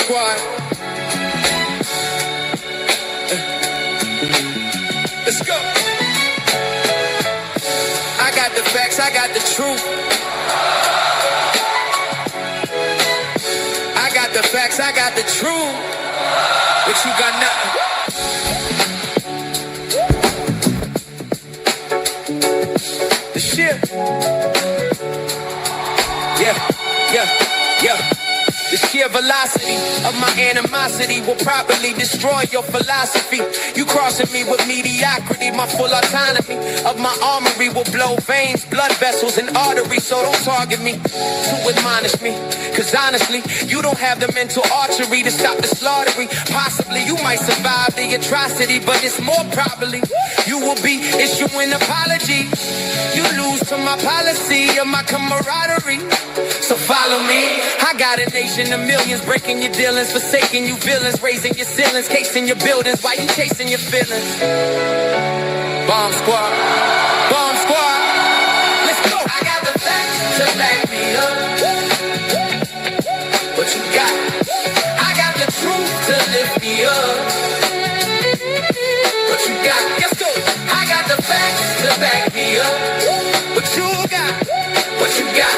Squad. Let's go. I got the facts, I got the truth. I got the facts, I got the truth. But you got nothing. The shit. Yeah. The sheer velocity of my animosity will probably destroy your philosophy. You crossing me with mediocrity, my full autonomy of my armory will blow veins, blood vessels, and arteries. So don't target me to admonish me, cause honestly, you don't have the mental archery to stop the slaughtering. Possibly you might survive the atrocity, but it's more probably you will be issuing apologies. You lose to my policy of my camaraderie. So follow me. I got a nation of millions breaking your dealings, forsaking you villains, raising your ceilings, casing your buildings while you chasing your feelings. Bomb squad, bomb squad. Let's go. I got the facts to back me up. What you got? I got the truth to lift me up. What you got? Let's go. I got the facts to back me up. What you got? What you got?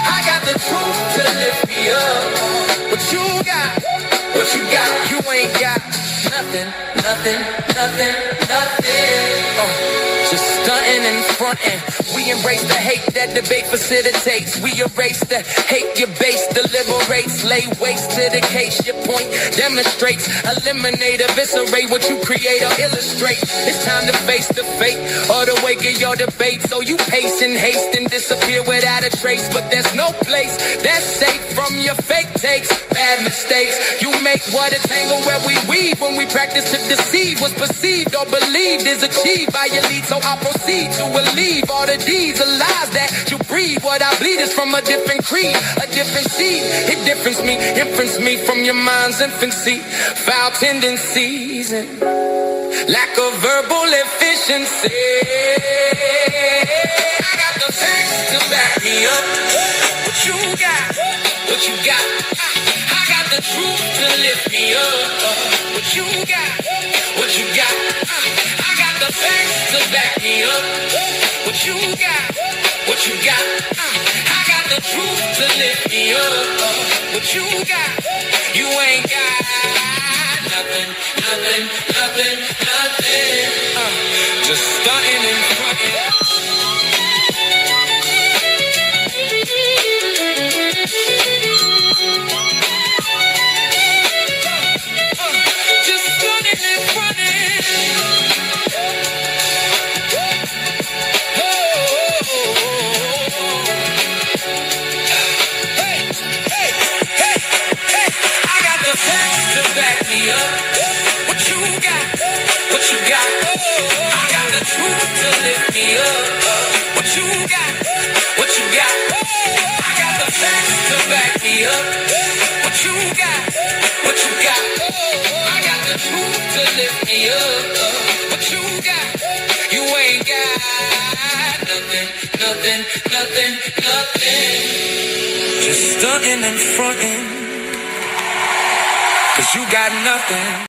I got the truth to lift me up. What you got? What you got? You ain't got nothing. Just stunting and fronting. We embrace the hate that debate facilitates. We erase the hate your base deliberates. Lay waste to the case your point demonstrates. Eliminate, eviscerate what you create or illustrate. It's time to face the fate or the wake of your debate. So you pace and haste and disappear without a trace. But there's no place that's safe from your fake takes. Bad mistakes you make, what a tangle where we weave when we practice to deceive. What's perceived or believed is achieved by your lead. So I proceed to relieve all the deeds of lies that you breathe. What I bleed is from a different creed, a different seed. It difference me from your mind's infancy. Foul tendencies and lack of verbal efficiency. I got the facts to back me up. What you got? What you got? I got the truth to lift me up. What you got? What you got? I got the facts to back me up. What you got? What you got? I got the truth to lift me up. What you got? You ain't got nothing. Just stunting and fronting. Nothing. Just stunting and fronting. Cause you got nothing.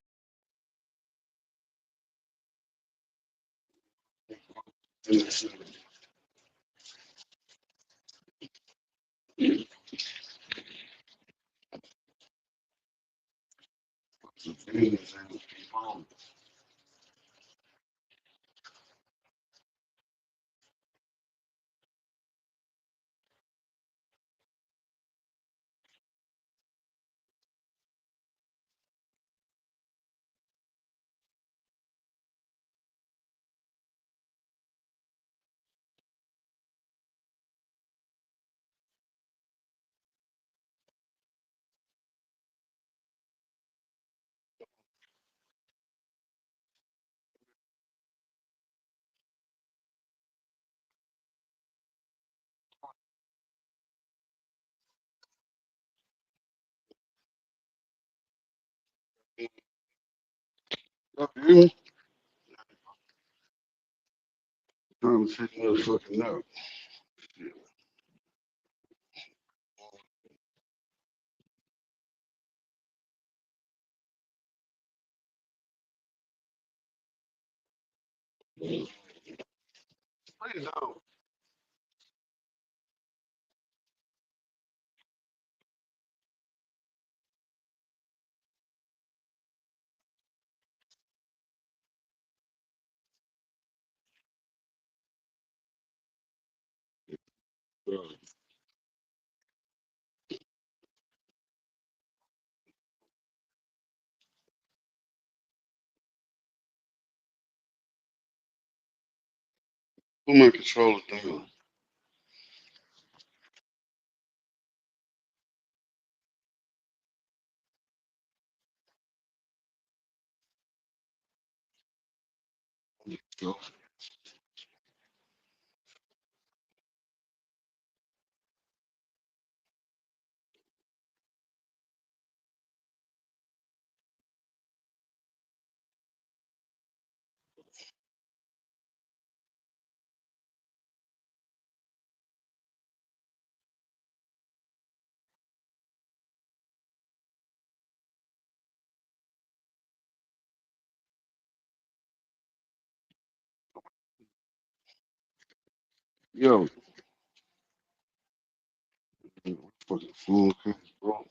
I'm trying to take another fucking note. Please don't. Bro, put my controller down. Go. Yo, fucking phone case, bro.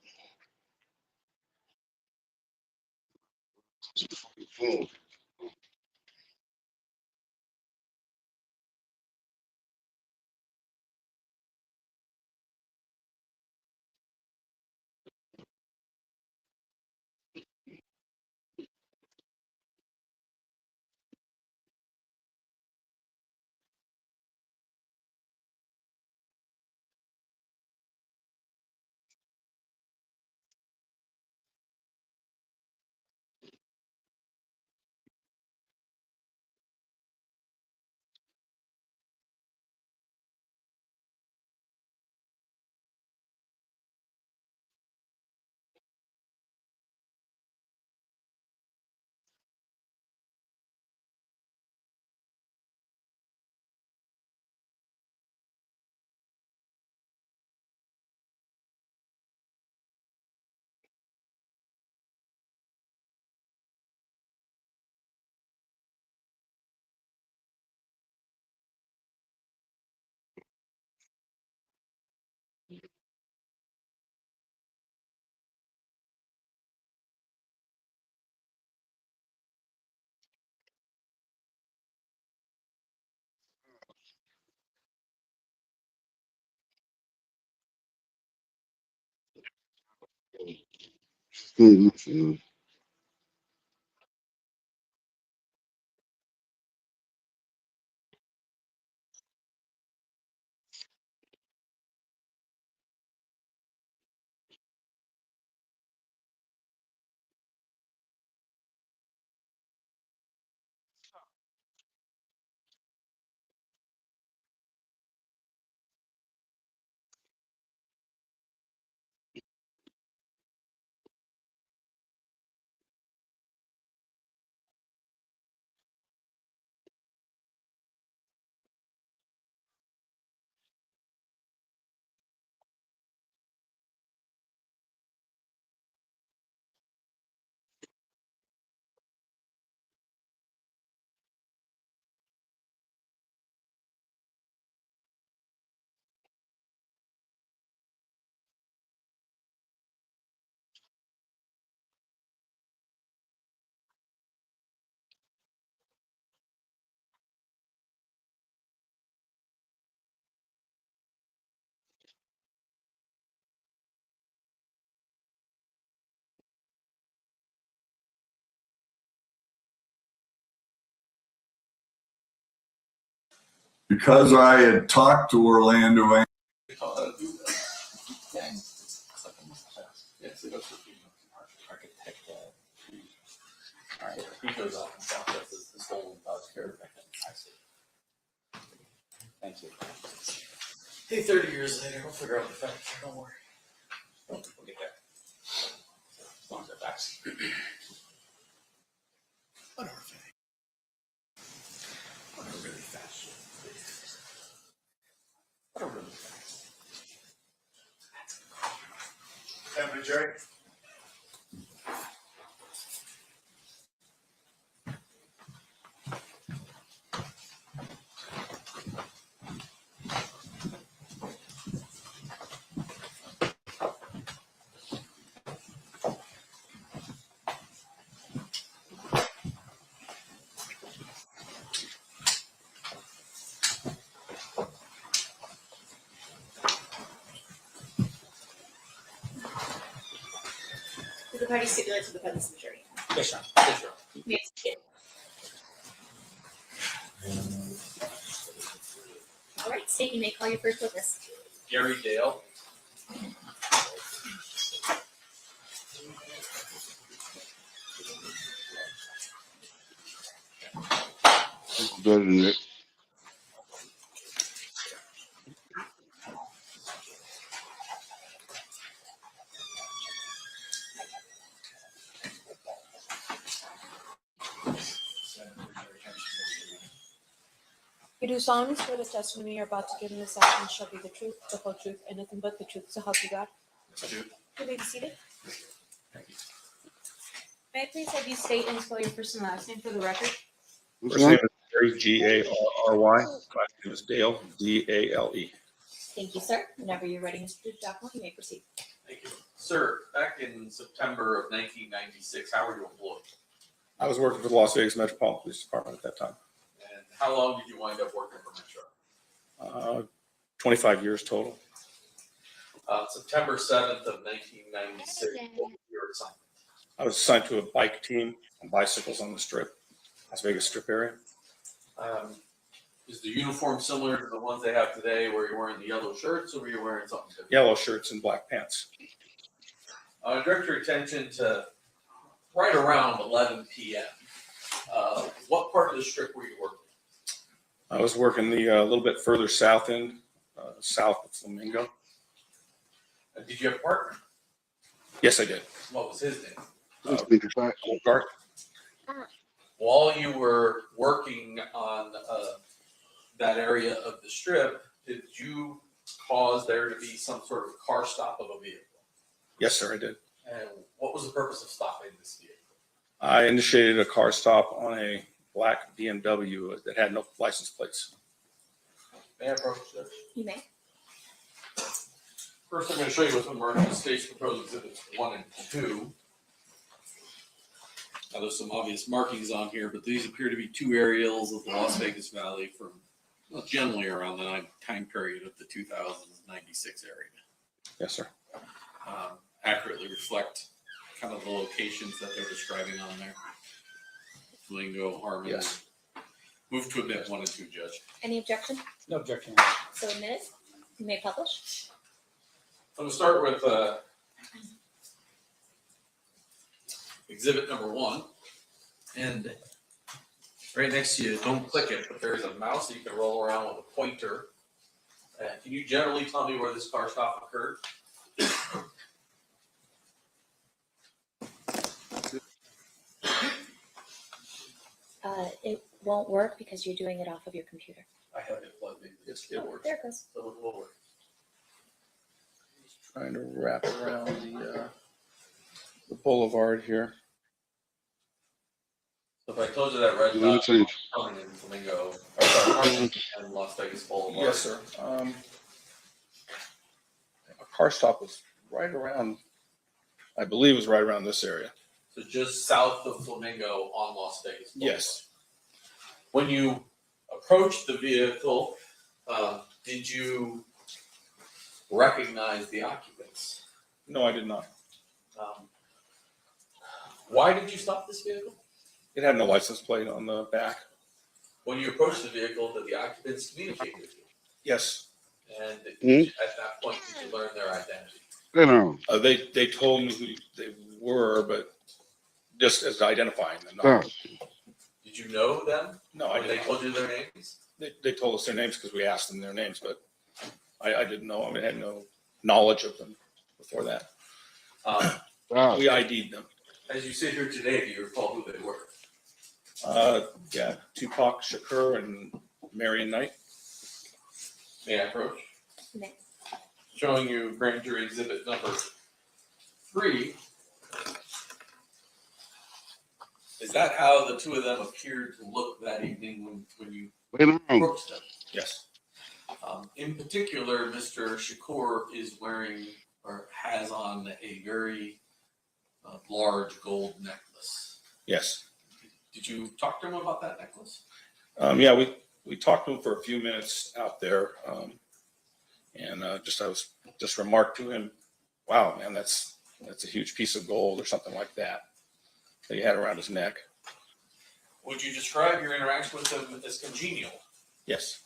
Fucking phone. Listen, because I had talked to Orlando. The party stipulates to the presence of jury. Yes, Your Honor. Yes, Your Honor. May I proceed? All right, state, you may call your first witness. Gary Dale. Better than that. You do solemnly swear the testimony you're about to give in this session shall be the truth, the whole truth, and nothing but the truth, so help you God. Yes, I do. You may be seated. Thank you. May I please have you state and spell your first and last name for the record? What's First wrong? name is Gary, G-A-R-R-Y. Last name is Dale, D-A-L-E. Thank you, sir. Whenever you're ready, Mr. Doppler, you may proceed. Thank you. Sir, back in September of 1996, how were you employed? I was working for the Las Vegas Metropolitan Police Department at that time. And how long did you wind up working for Metro? 25 years total. September 7th of 1996, what was your assignment? I was assigned to a bike team on bicycles on the strip, Las Vegas Strip area. Is the uniform similar to the ones they have today where you're wearing the yellow shirts or were you wearing something different? Yellow shirts and black pants. Direct your attention to right around 11 p.m. What part of the strip were you working? I was working the a little bit further south end, south of Flamingo. Did you have a partner? Yes, I did. What was his name? Let's make it back. Garth. While you were working on that area of the strip, did you cause there to be some sort of car stop of a vehicle? Yes, sir, I did. And what was the purpose of stopping this vehicle? I initiated a car stop on a black BMW that had no license plates. May I approach this? You may. First, I'm going to show you what's been marked as State's Proposed Exhibits 1 and 2. Now, there's some obvious markings on here, but these appear to be two aerials of the Las Vegas Valley from generally around the time period of the 2096 area. Yes, sir. Accurately reflect kind of the locations that they're describing on there. Flamingo, Harmon. Yes. Move to admit 1 and 2, Judge. Any objection? No objection. So admitted. You may publish. I'm going to start with exhibit number 1. And right next to you, don't click it, but there's a mouse that you can roll around with a pointer. Can you generally tell me where this car stop occurred? It won't work because you're doing it off of your computer. I have it plugged in. Yes, it works. There it goes. So it will work. Trying to wrap around the boulevard here. So if I told you that red Let me dot tell you. coming in Flamingo, or sorry, Harmon and Las Vegas Boulevard. Yes, sir. A car stop was right around, I believe it was right around this area. So just south of Flamingo on Las Vegas Boulevard. Yes. When you approached the vehicle, did you recognize the occupants? No, I did not. Why did you stop this vehicle? It had no license plate on the back. When you approached the vehicle, did the occupants communicate with you? Yes. And Mhm. at that point, did you learn their identity? Sit down. They told me who they were, but just as identifying them. Not, Stop. Did you know them? no, I When they didn't. told you their names? They told us their names because we asked them their names, but I didn't know. I mean, I had no knowledge of them before that. Stop. We ID'd them. As you sit here today, do you recall who they were? Yeah, Tupac Shakur and Marion Knight. May I approach? You may. Showing you grand jury exhibit number 3. Is that how the two of them appeared to look that evening when you Lay down. approached them? Yes. In particular, Mr. Shakur is wearing or has on a very large gold necklace. Yes. Did you talk to him about that necklace? Yeah, we talked to him for a few minutes out there, and I was just remarked to him, "Wow, man, that's That's a huge piece of gold or something like that he had around his neck. Would you describe your interaction with them as congenial? Yes.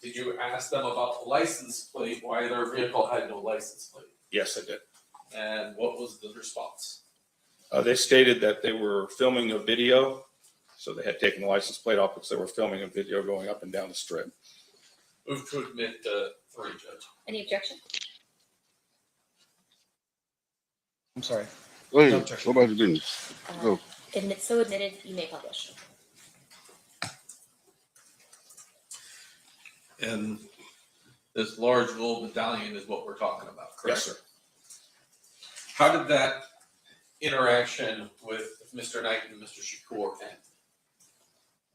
Did you ask them about the license plate, why their vehicle had no license plate? Yes, I did. And what was the response? They stated that they were filming a video, so they had taken the license plate off because they were filming a video going up and down the strip. Move to admit 3, Judge. Any objection? I'm sorry. Go ahead. No objection. What about your business? Go. Admit, so admitted, you may publish. And this large gold medallion is what we're talking about, correct? Yes, sir. How did that interaction with Mr. Knight and Mr. Shakur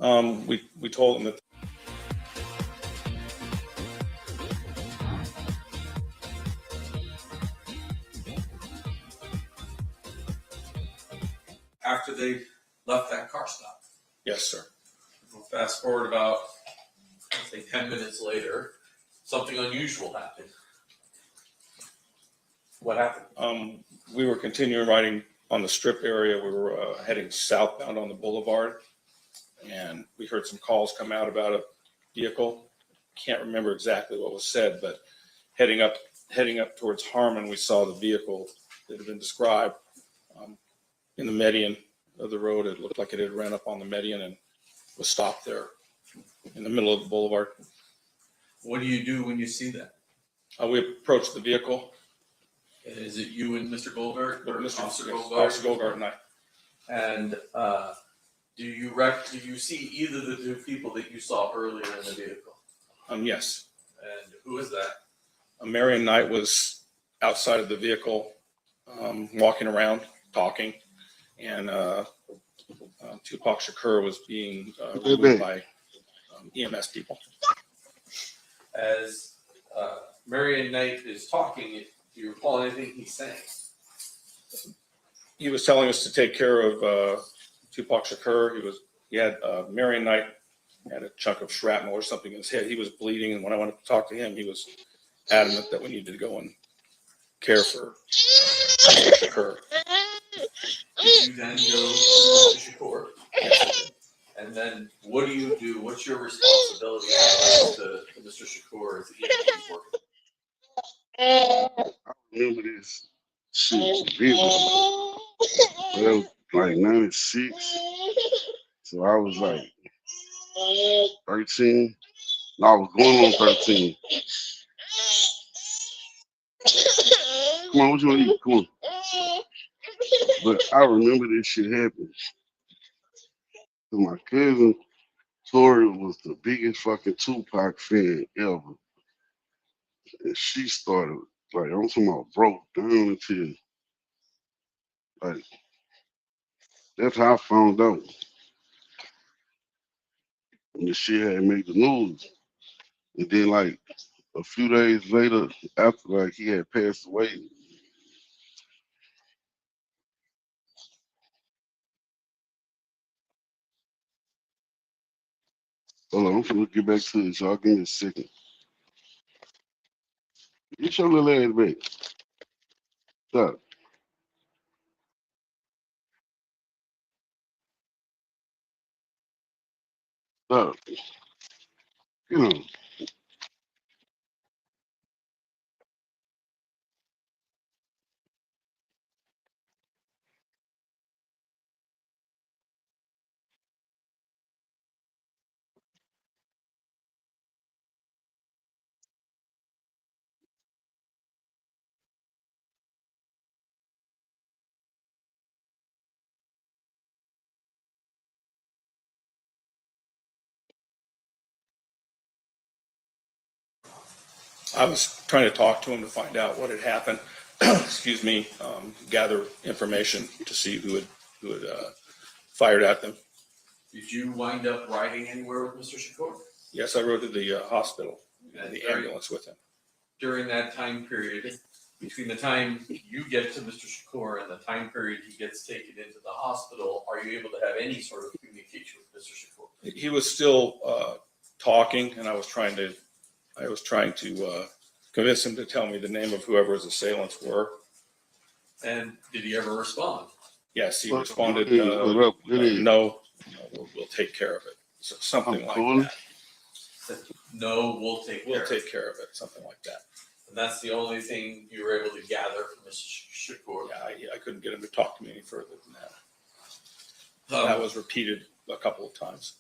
end? We told them that After they left that car stop. yes, sir. Fast forward about, I'd say 10 minutes later, something unusual happened. What happened? We were continuing riding on the strip area. We were heading southbound on the boulevard, and we heard some calls come out about a vehicle. Can't remember exactly what was said, but heading up towards Harmon, we saw the vehicle that had been described in the median of the road. It looked like it had ran up on the median and was stopped there in the middle of the boulevard. What do you do when you see that? We approached the vehicle. Is it you and Mr. Goldberg or Mr. Officer yes, Goldberg? Officer Goldberg and I. And do you see either of the two people that you saw earlier in the vehicle? Yes. And who is that? Marion Knight was outside of the vehicle, walking around, talking, and Tupac Shakur was being removed by EMS people. As Marion Knight is talking, do you recall anything he's saying? He was telling us to take care of Tupac Shakur. He had Marion Knight had a chunk of shrapnel or something in his head. He was bleeding, and when I went to talk to him, he was adamant that we needed to go and care for Shakur. Did you then go to Shakur? And then what do you do? What's your responsibility to Mr. Shakur as the EMS worker? I remember this shit vividly. That was like 96. So I was like 13. No, I was going on 13. Come on, what you want to eat? Come on. But I remember this shit happened. My cousin Tori was the biggest fucking Tupac fan ever. And she started, like, I'm talking about broke down until, like, that's how I found out. And the shit had made the news. And then, like, a few days later, after, like, he had passed away, hold on, I'm gonna get back to it, y'all. Give me a second. Get your little ass back. Stop. Stop. Get on. I was trying to talk to him to find out what had happened. Excuse me. Gather information to see who had fired at them. Did you wind up riding anywhere with Mr. Shakur? Yes, I rode to the hospital and And the ambulance with him. during that time period, between the time you get to Mr. Shakur and the time period he gets taken into the hospital, are you able to have any sort of communication with Mr. Shakur? He was still talking, and I was trying to convince him to tell me the name of whoever his assailants were. And did he ever respond? Yes, he What- responded, what up? It is. no, we'll take care of it. So something I'm like cool. that. Said, no, we'll take care We'll of take it. care of it, something like that. And that's the only thing you were able to gather from Mr. Shakur. Yeah, I couldn't get him to talk to me any further than that. That was repeated a couple of times.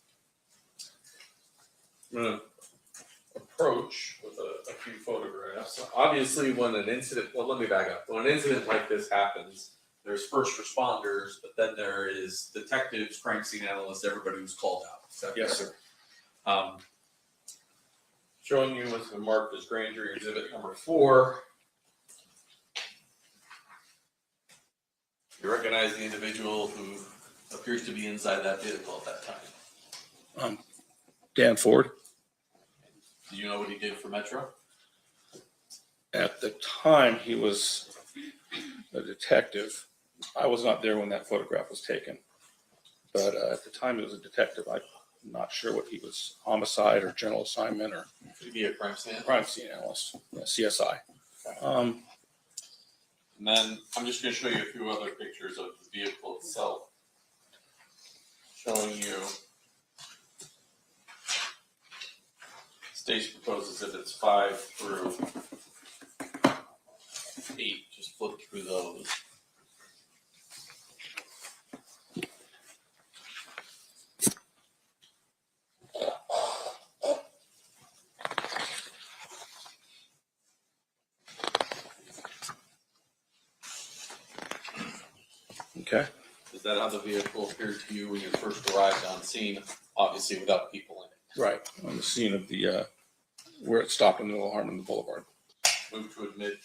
I'm gonna approach with a few photographs. Obviously, when an incident, well, let me back up. When an incident like this happens, there's first responders, but then there is detectives, crime scene analysts, everybody who's called out. Is that Yes, correct? sir. Showing you what's been marked as grand jury exhibit number 4. You recognize the individual who appears to be inside that vehicle at that time. Dan Ford, Do you know what he did for Metro? at the time, he was a detective. I was not there when that photograph was taken. But at the time, he was a detective. I'm not sure what he was, homicide or general assignment or Could he be a crime scene? crime scene analyst, CSI. And then I'm just going to show you a few other pictures of the vehicle itself. Showing you state's proposed exhibits 5 through 8. Just flip through those. Okay. Is that how the vehicle appeared to you when you first arrived on scene? Obviously without people in it. Right. On the scene of the, where it stopped in the middle of Harmon Boulevard. Move to admit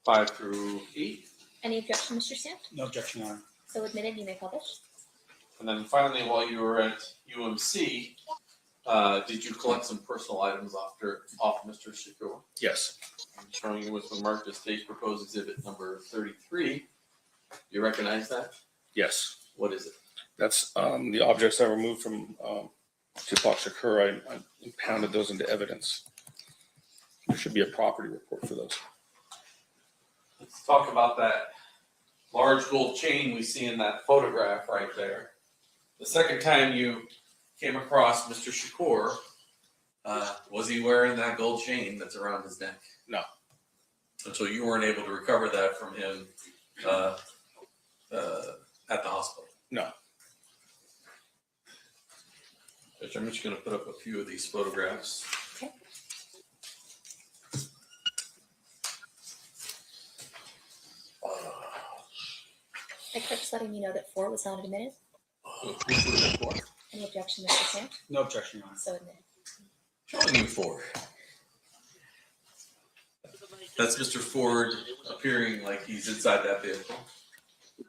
5 through 8. Any objection, Mr. Stamp? No objection, Your Honor. So admitted, you may publish. And then finally, while you were at UMC, did you collect some personal items off Mr. Shakur? Yes. I'm showing you what's been marked as state's proposed exhibit number 33. You recognize that? Yes. What is it? That's the objects I removed from Tupac Shakur. I impounded those into evidence. There should be a property report for those. Let's talk about that large gold chain we see in that photograph right there. The second time you came across Mr. Shakur, was he wearing that gold chain that's around his neck? No. And so you weren't able to recover that from him at the hospital? No. Judge, I'm just going to put up a few of these photographs. Okay. The clerk's letting me know that 4 was not admitted. Any objection, Mr. Stamp? No objection, Your Honor. So admitted. Showing you Ford. That's Mr. Ford appearing like he's inside that vehicle.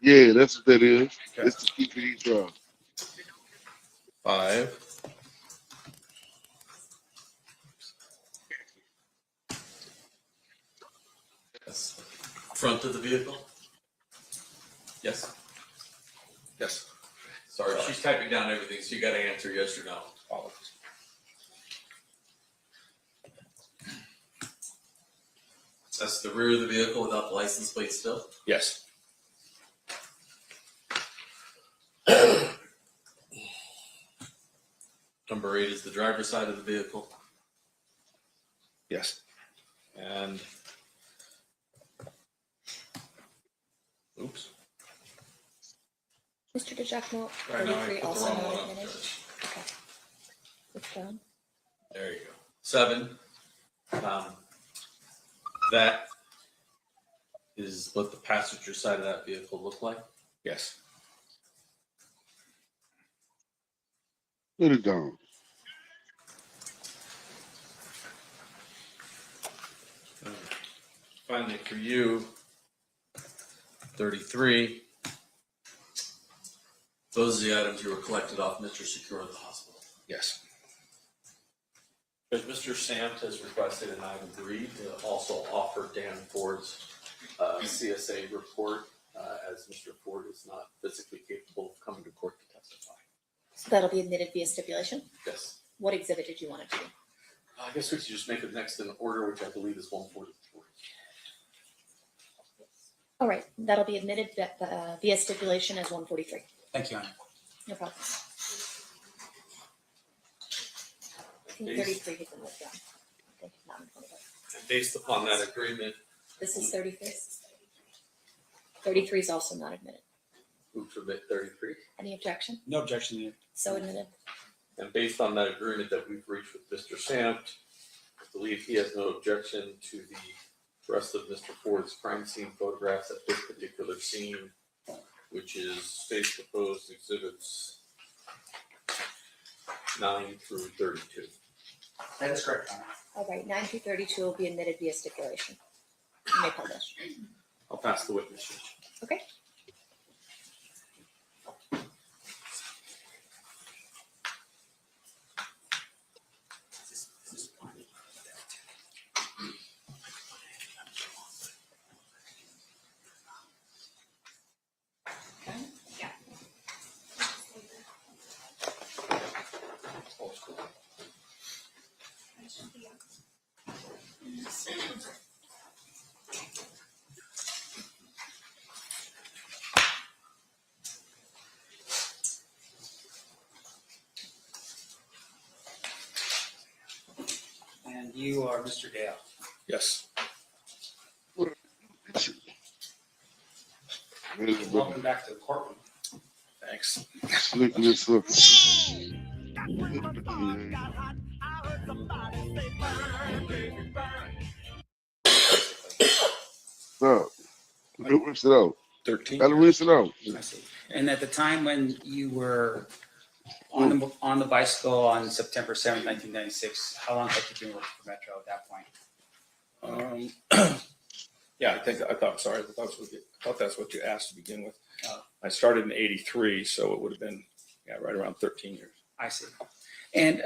Yeah, that's what that is. It's the PPD trial. 5. Yes. Front of the vehicle? Yes. Yes. Sorry, she's typing down everything, so you gotta answer yes or no. Apologies. That's the rear of the vehicle without the license plate still? Yes. Number 8 is the driver's side of the vehicle. Yes. And oops. Mr. DeJacmo, Right now I 33 put the also wrong not one up. admitted. Okay. Withdrawn. There you go. 7. That is what the passenger side of that vehicle looked like. Yes. Put it down. Finally, for you, 33. Those are the items you were collected off Mr. Shakur at the hospital. Yes. As Mr. Samt has requested, and I've agreed to also offer Dan Ford's CSA report, as Mr. Ford is not physically capable of coming to court to testify. So that'll be admitted via stipulation. Yes. What exhibit did you want it to be? I guess we should just make it next in order, which I believe is 143. All right, that'll be admitted via stipulation as 143. Thank you, Honor. No problem. I think 33 has been withdrawn. I think not in 25. And based upon that agreement, This is 33. 33 is also not admitted. move to admit 33. Any objection? No objection here. So admitted. And based on that agreement that we've reached with Mr. Samt, I believe he has no objection to the rest of Mr. Ford's crime scene photographs at this particular scene, which is space proposed exhibits 9 through 32. That is correct, Honor. All right, 9 through 32 will be admitted via stipulation. You may publish. I'll pass the witness. Okay. And you are Mr. Gale. Yes. Welcome back to the courtroom. Thanks. Slick this up. Stop. Rinse it out. 13. Gotta rinse it out. I see. And at the time when you were on the bicycle on September 7th, 1996, how long had you been working for Metro at that point? Yeah, I thought that's what you asked to begin with. Oh. I started in 83, so it would have been, right around 13 years. I see. And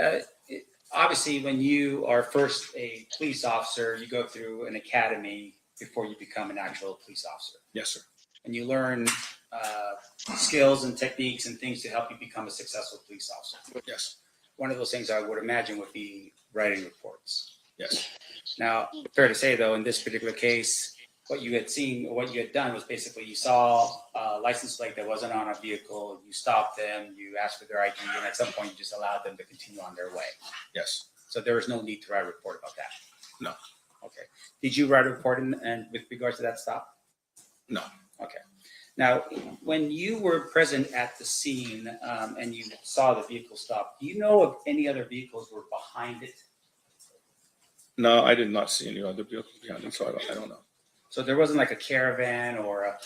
obviously, when you are first a police officer, you go through an academy before you become an actual police officer. Yes, sir. And you learn skills and techniques and things to help you become a successful police officer. Yes. One of those things I would imagine would be writing reports. Yes. Now, fair to say, though, in this particular case, what you had seen or what you had done was basically you saw a license plate that wasn't on a vehicle, you stopped them, you asked for their ID, and at some point you just allowed them to continue on their way. Yes. So there was no need to write a report about that. No. Okay. Did you write a report and with regards to that stop? No. Okay. Now, when you were present at the scene and you saw the vehicle stop, do you know if any other vehicles were behind it? No, I did not see any other vehicles behind it, so I don't know. So there wasn't like a caravan or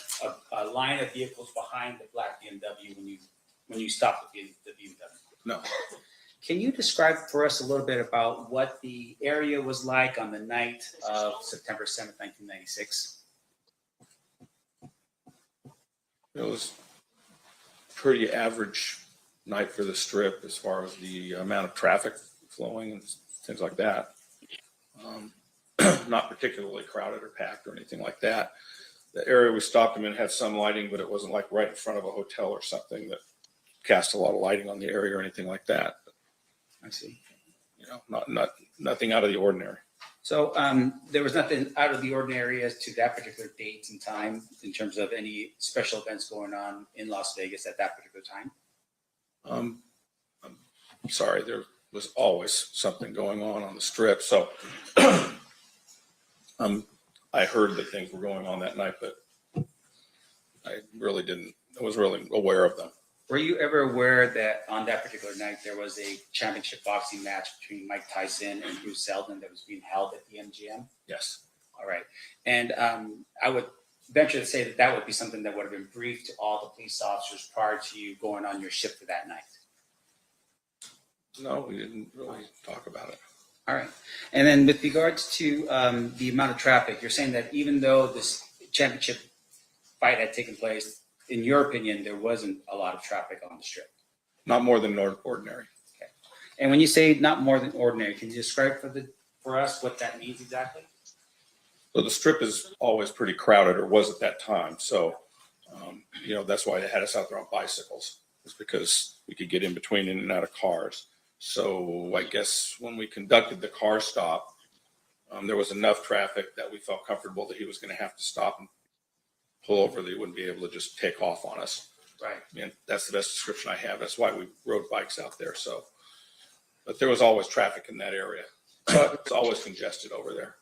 a line of vehicles behind the black BMW when you stopped the BMW? No. Can you describe for us a little bit about what the area was like on the night of September 7th, 1996? It was pretty average night for the Strip as far as the amount of traffic flowing and things like that. Not particularly crowded or packed or anything like that. The area we stopped them in had some lighting, but it wasn't like right in front of a hotel or something that cast a lot of lighting on the area or anything like that. I see. Nothing out of the ordinary. So there was nothing out of the ordinary as to that particular date and time in terms of any special events going on in Las Vegas at that particular time? I'm sorry, there was always something going on the Strip. So I heard that things were going on that night, but I was really aware of them. Were you ever aware that on that particular night there was a championship boxing match between Mike Tyson and Bruce Seldon that was being held at the MGM? Yes. All right. And I would venture to say that that would be something that would have been briefed to all the police officers prior to you going on your shift for that night. No, we didn't really talk about it. All right. And then with regards to the amount of traffic, you're saying that even though this championship fight had taken place, in your opinion, there wasn't a lot of traffic on the Strip? Not more than ordinary. Okay. And when you say not more than ordinary, can you describe for us what that means exactly? So the Strip is always pretty crowded, or was at that time. So, that's why they had us out there on bicycles. It's because we could get in between in and out of cars. So I guess when we conducted the car stop, there was enough traffic that we felt comfortable that he was going to have to stop and pull over, they wouldn't be able to just take off on us. Right. I mean, that's the best description I have. That's why we rode bikes out there. So, but there was always traffic in that area. So it's always congested over there.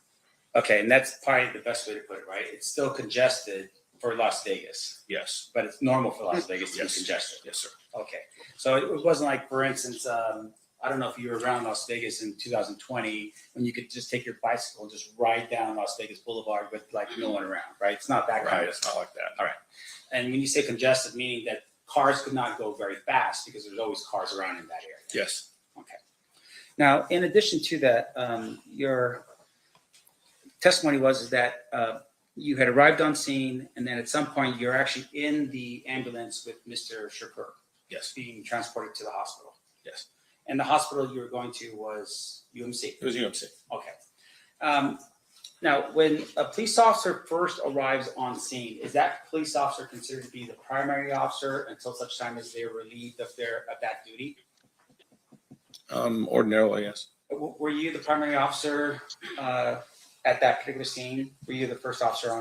Okay, and that's probably the best way to put it, right? It's still congested for Las Vegas, Yes. but it's normal for Las Vegas to Yes. be congested. Yes, sir. Okay, so it wasn't like, for instance, I don't know if you were around Las Vegas in 2020 when you could just take your bicycle and just ride down Las Vegas Boulevard with like no one around, right? It's not that kind Right. of It's not like that. All right. And when you say congested, meaning that cars could not go very fast because there's always cars around in that area. Yes. Okay. Now, in addition to that, your testimony was that you had arrived on scene, and then at some point you're actually in the ambulance with Mr. Shakur Yes. being transported to the hospital. Yes. And the hospital you were going to was UMC. It was UMC. Okay. Now, when a police officer first arrives on scene, is that police officer considered to be the primary officer until such time as they are relieved of that duty? Ordinarily, yes. Were you the primary officer at that particular scene? Were you the first officer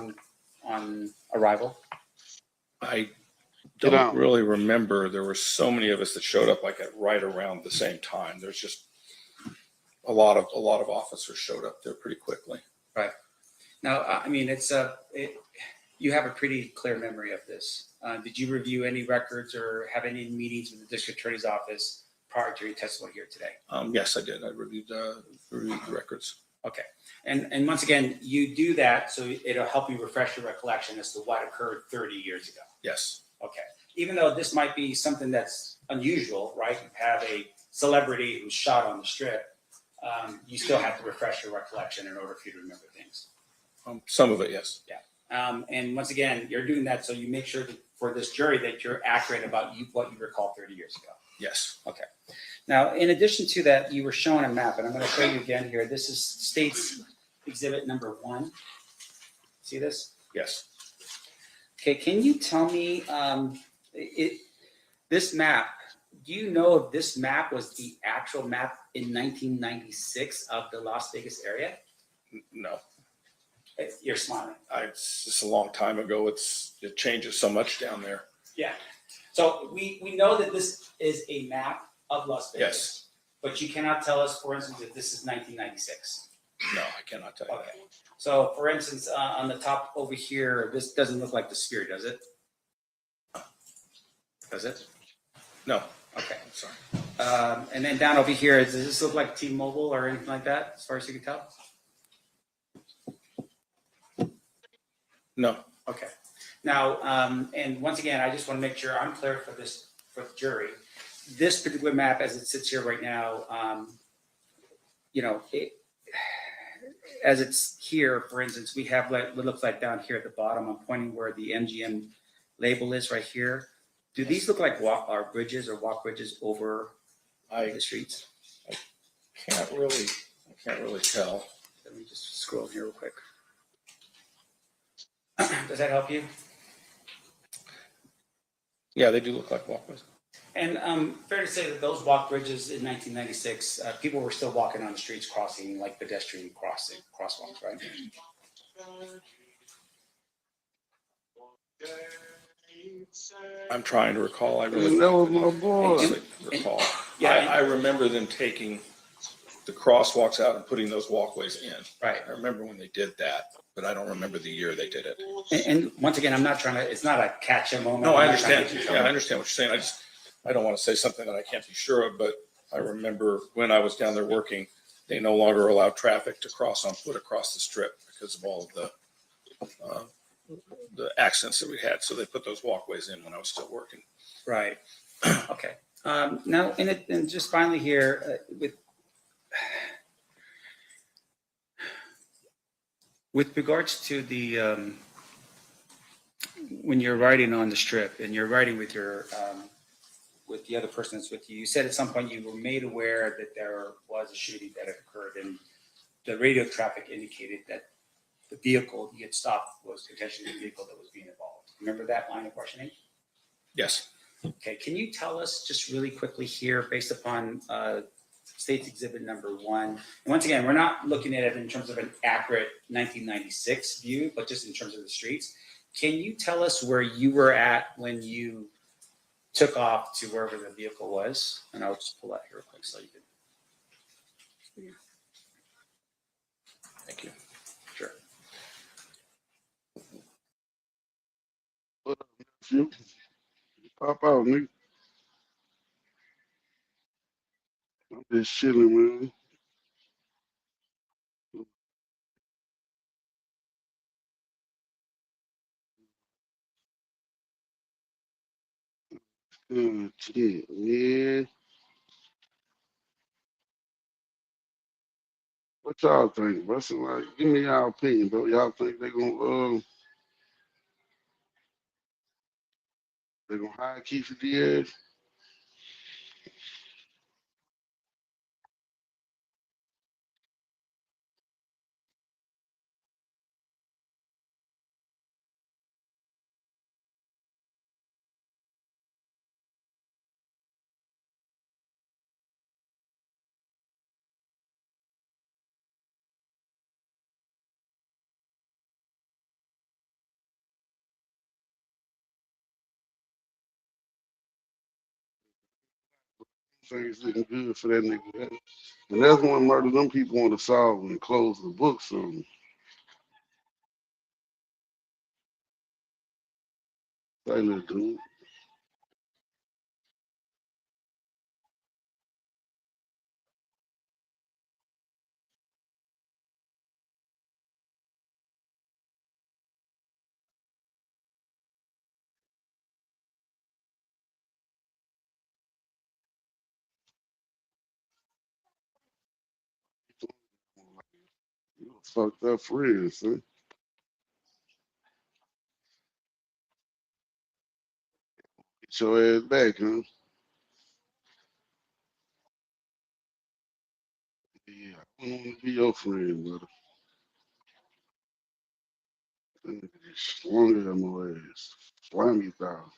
on arrival? I Get out. don't really remember. There were so many of us that showed up like at right around the same time. There's just a lot of officers showed up there pretty quickly. Now, I mean, you have a pretty clear memory of this. Did you review any records or have any meetings with the district attorney's office prior to your testimony here today? Yes, I did. I reviewed the records. Okay. And once again, you do that so it'll help you refresh your recollection as to what occurred 30 years ago. Yes. Okay. Even though this might be something that's unusual, right? You have a celebrity who's shot on the strip. You still have to refresh your recollection in order for you to remember things. Some of it, yes. And once again, you're doing that so you make sure that for this jury that you're accurate about what you recall 30 years ago. Yes. Okay. Now, in addition to that, you were shown a map, and I'm going to show you again here. This is State's Exhibit number 1. See this? Yes. Okay, can you tell me this map? Do you know if this map was the actual map in 1996 of the Las Vegas area? No. You're smiling. It's just a long time ago. It changes so much down there. Yeah. So we know that this is a map of Las Vegas. Yes. But you cannot tell us, for instance, if this is 1996. No, I cannot tell you Okay. So, for instance, on the top over here, this doesn't look like the Sphere, does it? Does it? that. No. Okay. I'm sorry. And then down over here, does this look like T-Mobile or anything like that, as far as you can tell? No. Okay. Now, and once again, I just want to make sure I'm clear for the jury. This particular map, as it sits here right now, as it's here, for instance, we have what looks like down here at the bottom. I'm pointing where the MGM label is right here. Do these look like walk bridges over I the streets? can't really tell. Let me just scroll here real quick. Does that help you? Yeah, they do look like walkways. And fair to say that those walk bridges in 1996, people were still walking on the streets, crossing like pedestrian crosswalks, right? I'm trying to recall. I really That was my boy. honestly recall. Yeah. I remember them taking the crosswalks out and putting those walkways in. Right. I remember when they did that, but I don't remember the year they did it. And once again, I'm not trying to, it's not a catch a moment. No, I I'm not trying understand. to get you in Yeah, I trouble. understand what you're saying. I don't want to say something that I can't be sure of, but I remember when I was down there working, they no longer allowed traffic to cross on foot across the strip because of all of the accidents that we had. So they put those walkways in when I was still working. Right. Okay. Now, and just finally here, with regards to the, when you're riding on the strip and you're riding with your, with the other person that's with you, you said at some point you were made aware that there was a shooting that had occurred, and the radio traffic indicated that the vehicle you had stopped was potentially the vehicle that was being involved. Remember that line of questioning? Yes. Okay, can you tell us just really quickly here, based upon State's Exhibit number 1, and once again, we're not looking at it in terms of an accurate 1996 view, but just in terms of the streets. Can you tell us where you were at when you took off to wherever the vehicle was? And I'll just pull that here real quick so you can. Thank you. Sure. What up, nephew? Pop out, nigga. I'm just chilling, man. Shit, yeah. What y'all think, bro? So, like, give me y'all opinion, bro. Y'all think they gonna hire Keith Diaz? Things looking good for that nigga. And that's one murder them people want to solve and close the books on. Say, little dude. You a fucked up friend, son. Get your ass back, huh? Yeah, I don't want to be your friend, brother. That nigga just swung at my ass. Slimy style.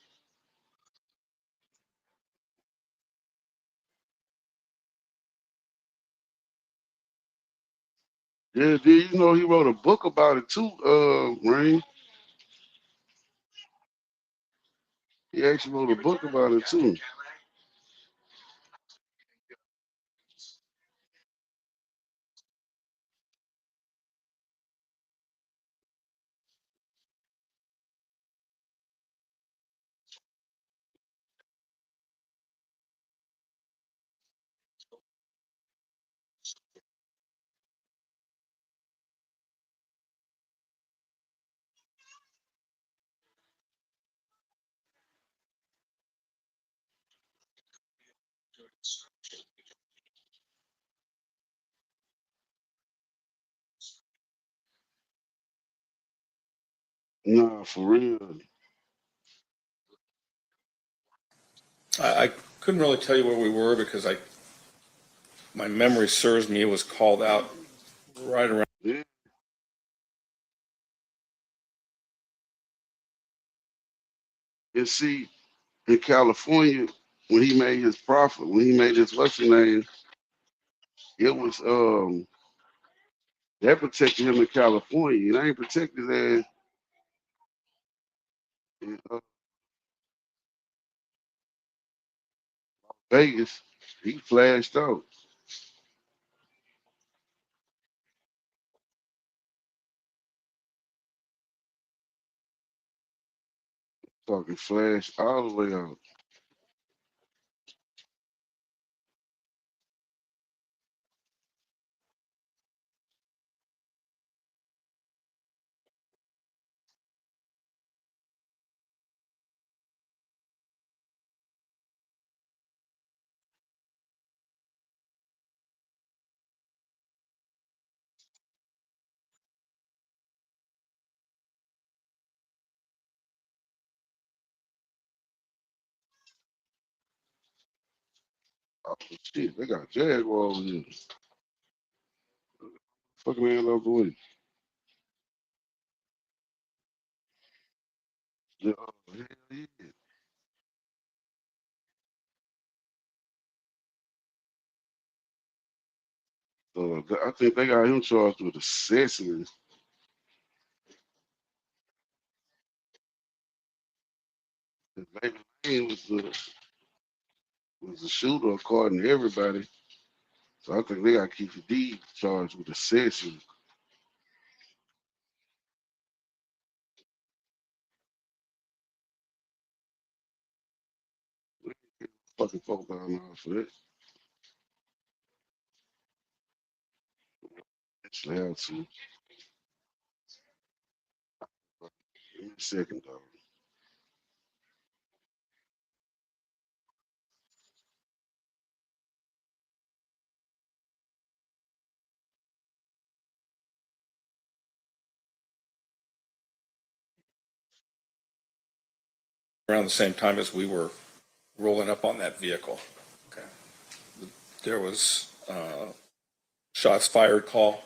Yeah, dude, you know he wrote a book about it too, Rain. He actually wrote a book about it too. Nah, for real. I couldn't really tell you where we were because my memory serves me. It was called out right around. Yeah. And see, in California, when he made his profit, when he made his what's his name, it was that protected him in California. It ain't protected as in Vegas. He flashed out. Fucking flashed all the way out. Oh shit, they got Jaguars in here. Fucking man out the way. Yeah, hell yeah. I think they got him charged with accessories. The Baby Lane was the shooter according to everybody. So I think they got Keefe D charged with accessory. Fucking $4,000 for that. Actually have to. Give me a second though. Around the same time as we were rolling up on that vehicle, Okay. there was shots fired call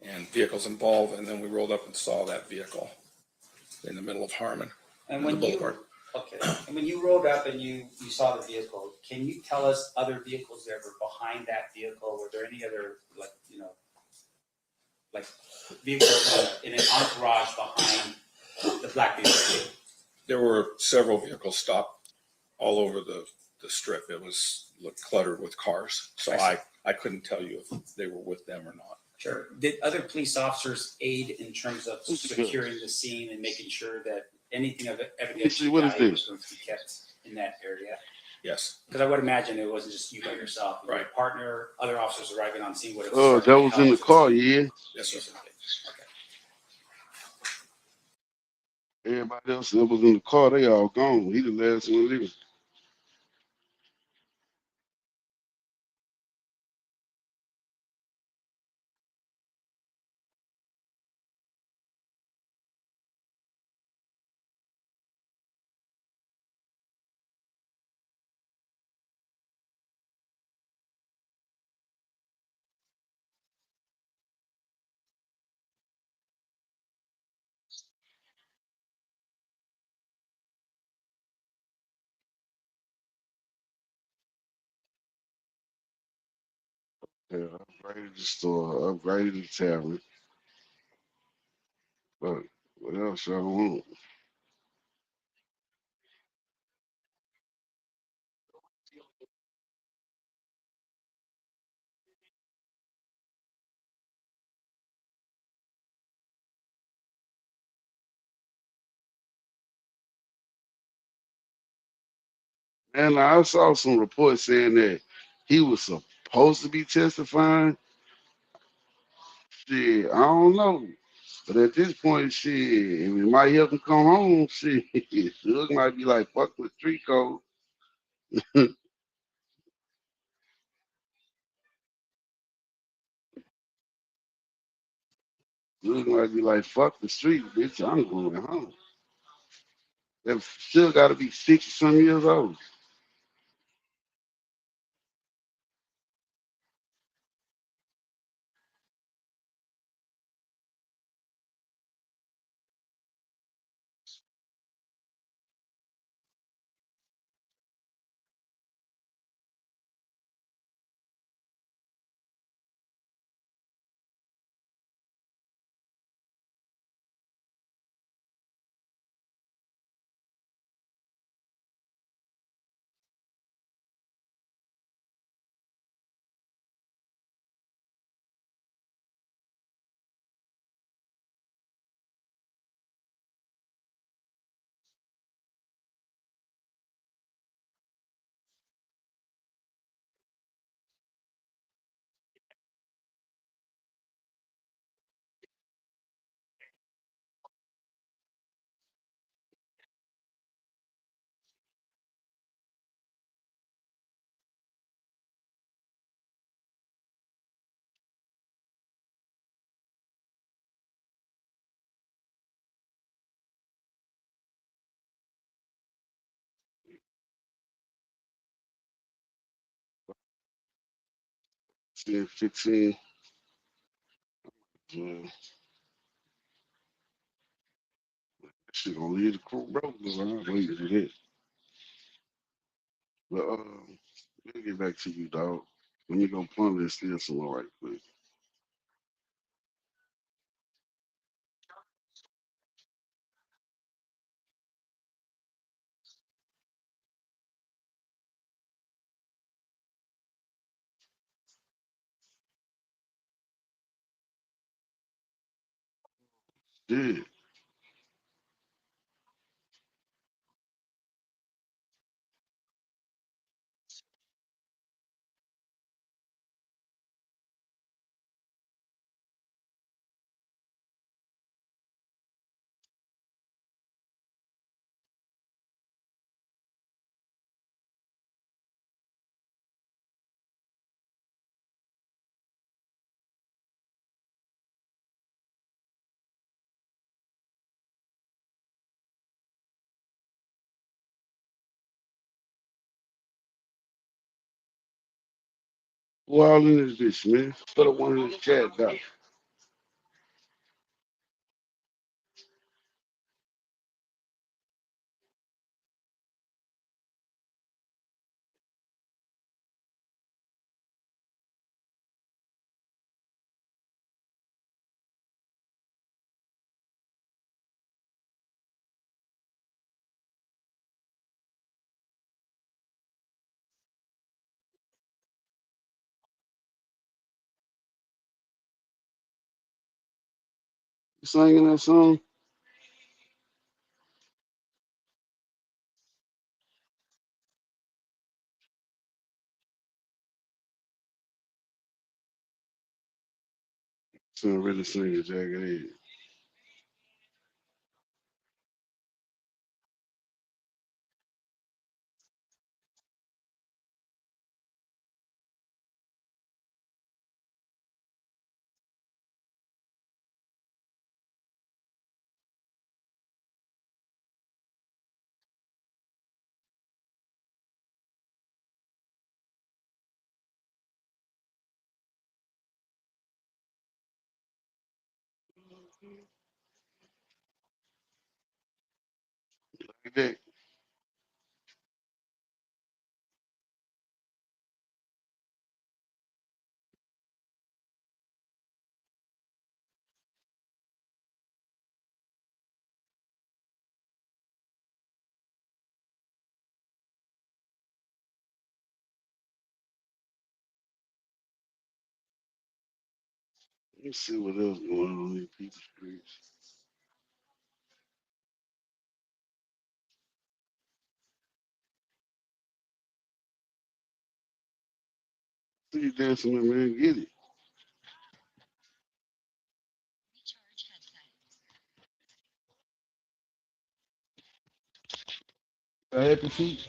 and vehicles involved, and then we rolled up and saw that vehicle in the middle of Harmon. And on when the you, boulevard. okay, and when you rode up and you saw the vehicle, can you tell us other vehicles that were behind that vehicle? Were there any other, like, like vehicles in an entourage behind the black vehicle? There were several vehicles stopped all over the strip. It was cluttered with cars. So I couldn't tell you if they were with them or not. Sure. Did other police officers aid in terms of securing the scene and making sure that anything of evidence What is value this? was going to be kept in that area? Yes. Because I would imagine it wasn't just you by yourself. You had Right. a partner, other officers arriving on scene. Would have Oh, that was in the car, yeah. Yes, sir. Okay. Everybody else that was in the car, they all gone. He the last one leaving. Yeah, upgraded the store, upgraded the tavern. But what else y'all want? And I saw some reports saying that he was supposed to be testifying. Shit, I don't know. But at this point, shit, if it might help him come home, shit, Doug might be like, fuck with street code. Doug might be like, fuck the street, bitch, I'm going home. That still got to be 60 some years old. Yeah, 15. Yeah. Shit gonna leave the crew broke, but I'm not waiting to do that. But we'll get back to you, dog. Let me go plumb this still some more right quick. Did. Who all in this bitch, man? Put up one in the chat, doc. You singing that song? Sound really singing Jagged Edge. Like that. Let me see what else going on in these people's streets. See you dancing, man. Get it. Happy feet.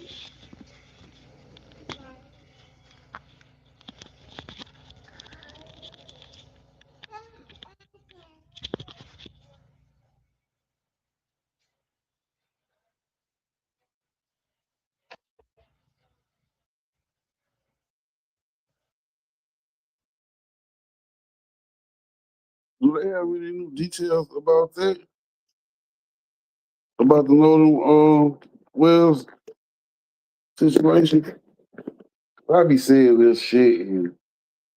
Do they have any new details about that? About the Northern Wells situation? I be seeing this shit and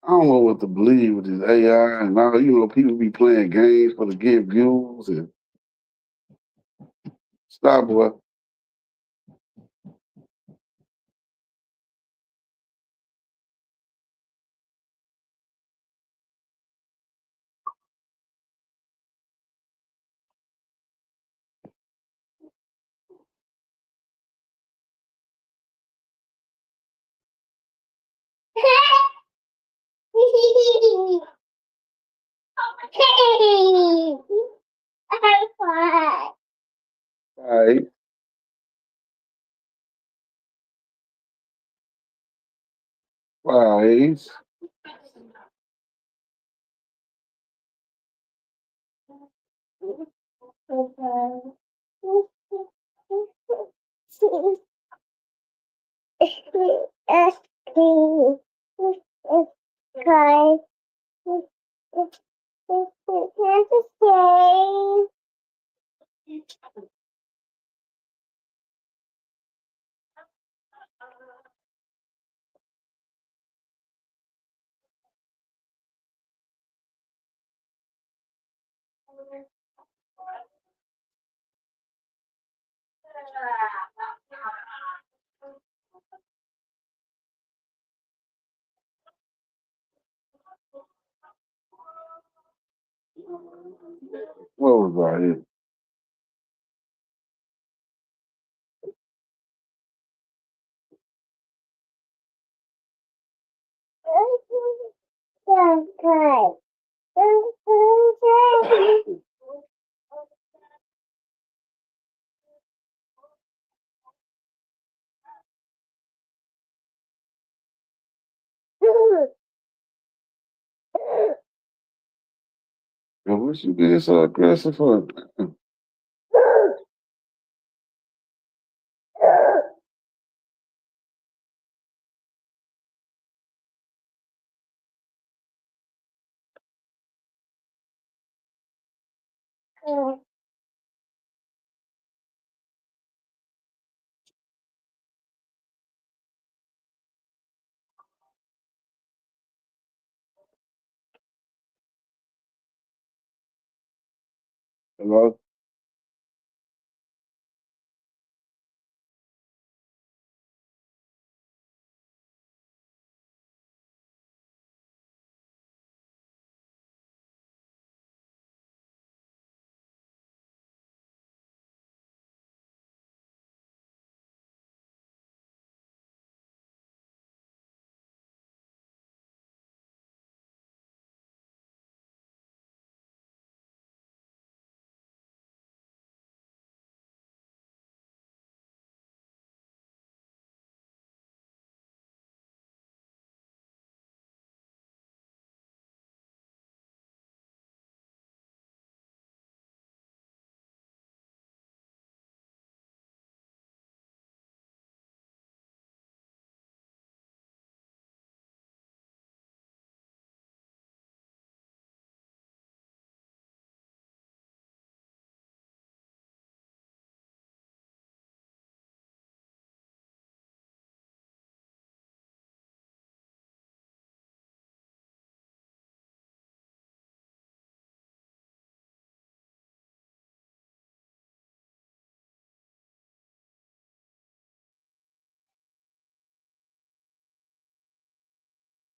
I don't know what to believe with this AI and all. People be playing games for to get views and stop, boy. Right, right. What was I here? Yo, what you being so aggressive for? Hello?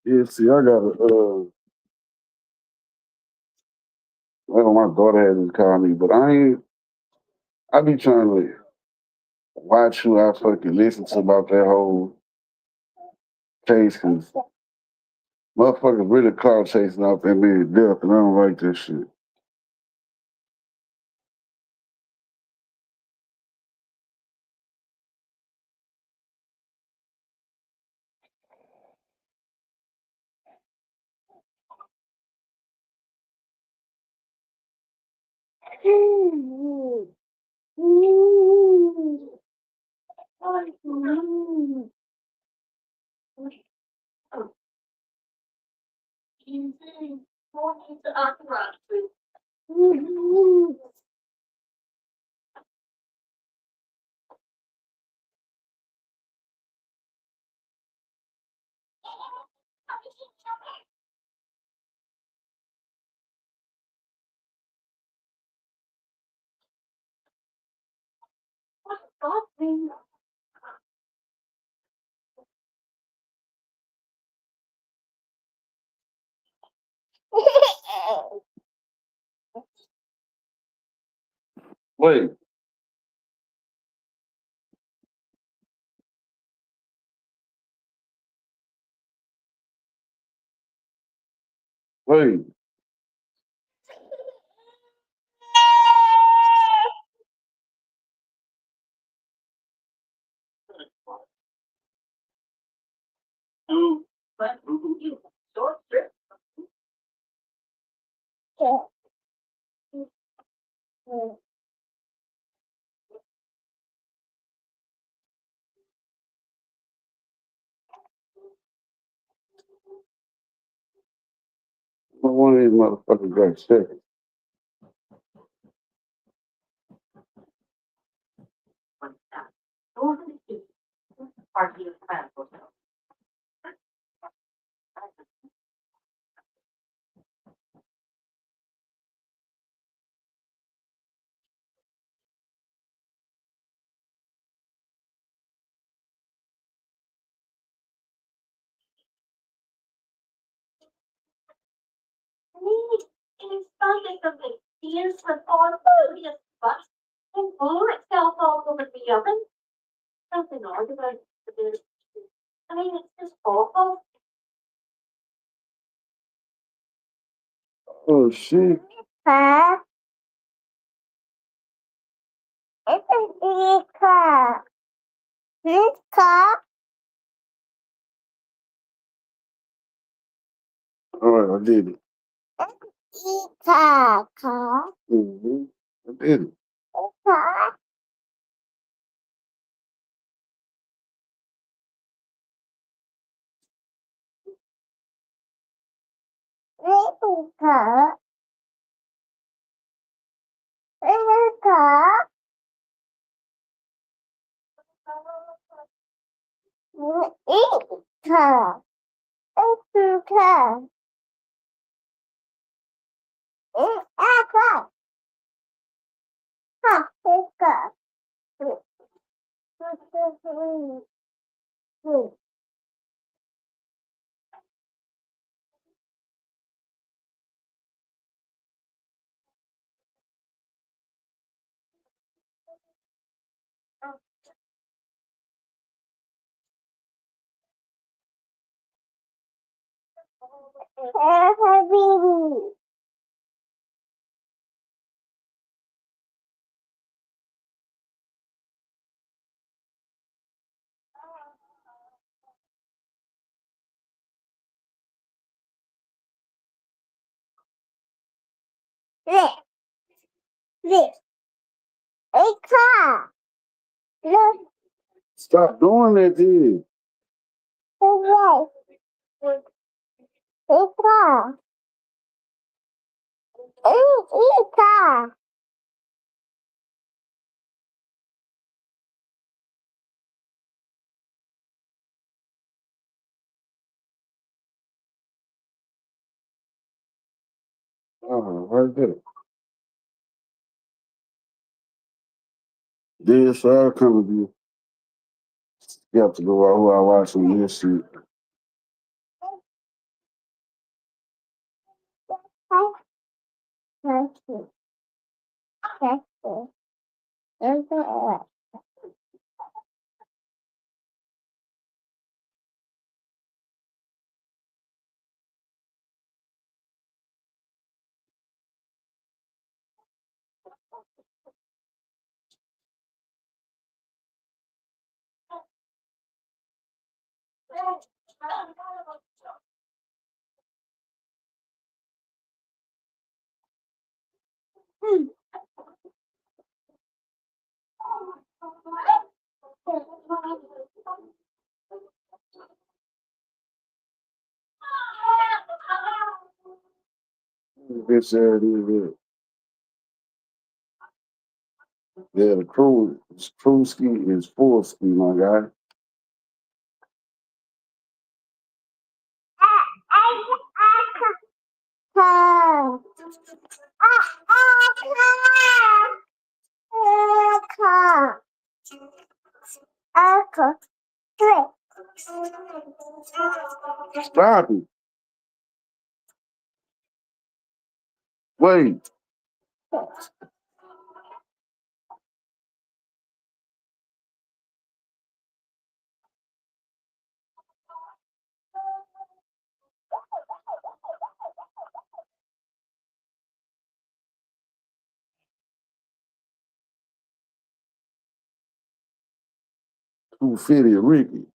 Yeah, see, I got well, my daughter hasn't called me, but I be trying to watch who I fucking listen to about that whole case, cause motherfuckers really clout chasing out that man death, and I don't like that shit. Wait, wait. One of these motherfuckers got sick. of the tears with all odious bust and blew itself all over the oven. Something odd about the I mean, it's just awful. Oh shit. Huh? It's a big car. This car? All right, I did it. Car. Mm-hmm. I did it. Car. Little car. Little car. Little car. Little car. It's a car. Huh, it's a car. Baby. This. A car. Look. Stop doing that, dude. Away. A car. A car. Right there. This all come of you. You have to go out who I watch some this shit. Thank you. Thank you. There's a Bitch ass is it. Yeah, the crew ski is full ski, my guy. car. Car. Car. Stop it. Wait. Who fitted Ricky?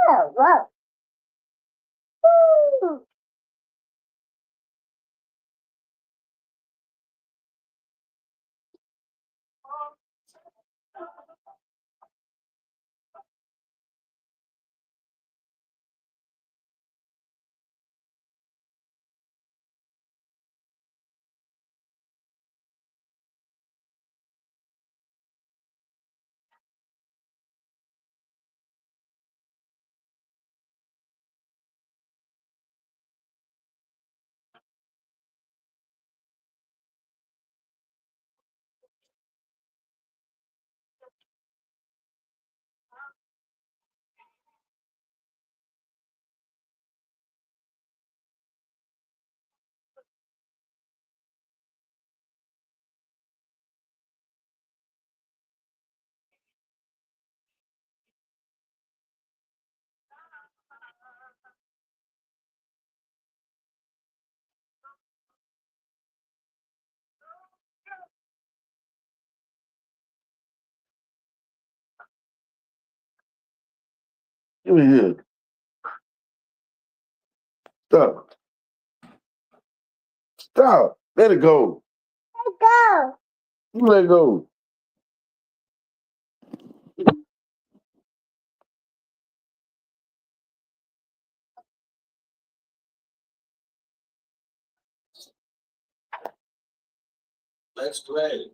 Whoa. Give me here. Stop. Stop. Let it go. Let go. You let it go. Let's play.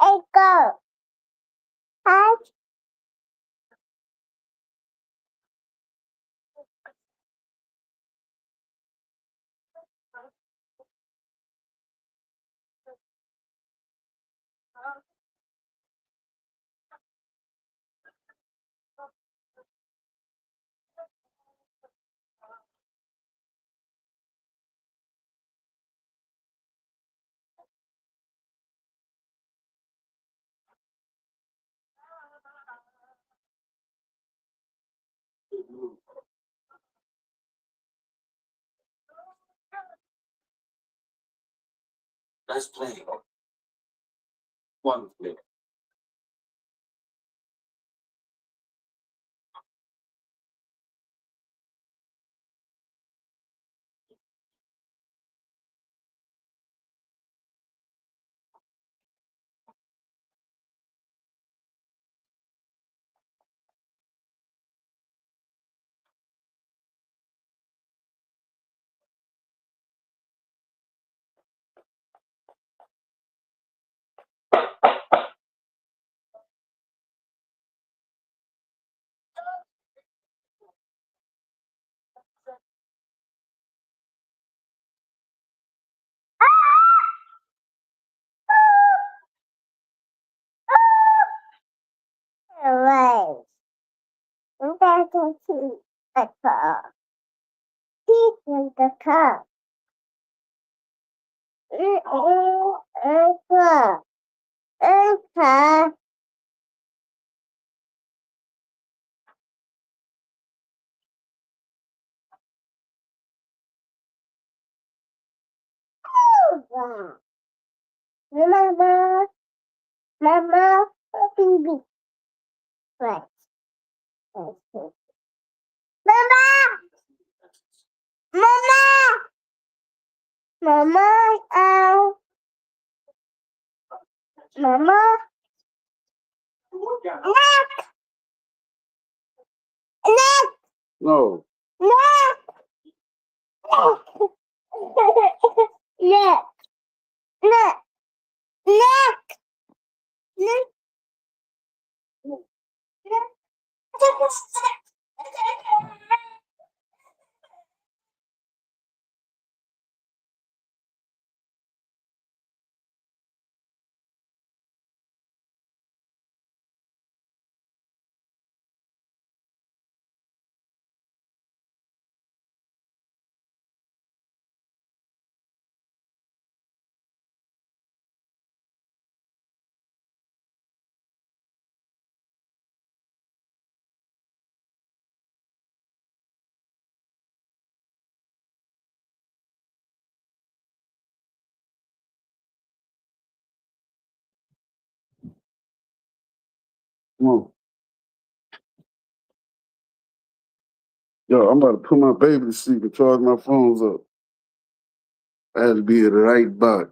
Let go. Hi. Let's play. One play. Right. I'm going to see the car. He's in the car. Car. Mama, Mama, baby. Right. Mama, Mama, Mama, Mama, Neck, No. Neck, Neck, Neck, Neck, Neck, Come on. Yo, I'm about to put my baby to sleep and charge my phones up. I had to be at the right spot.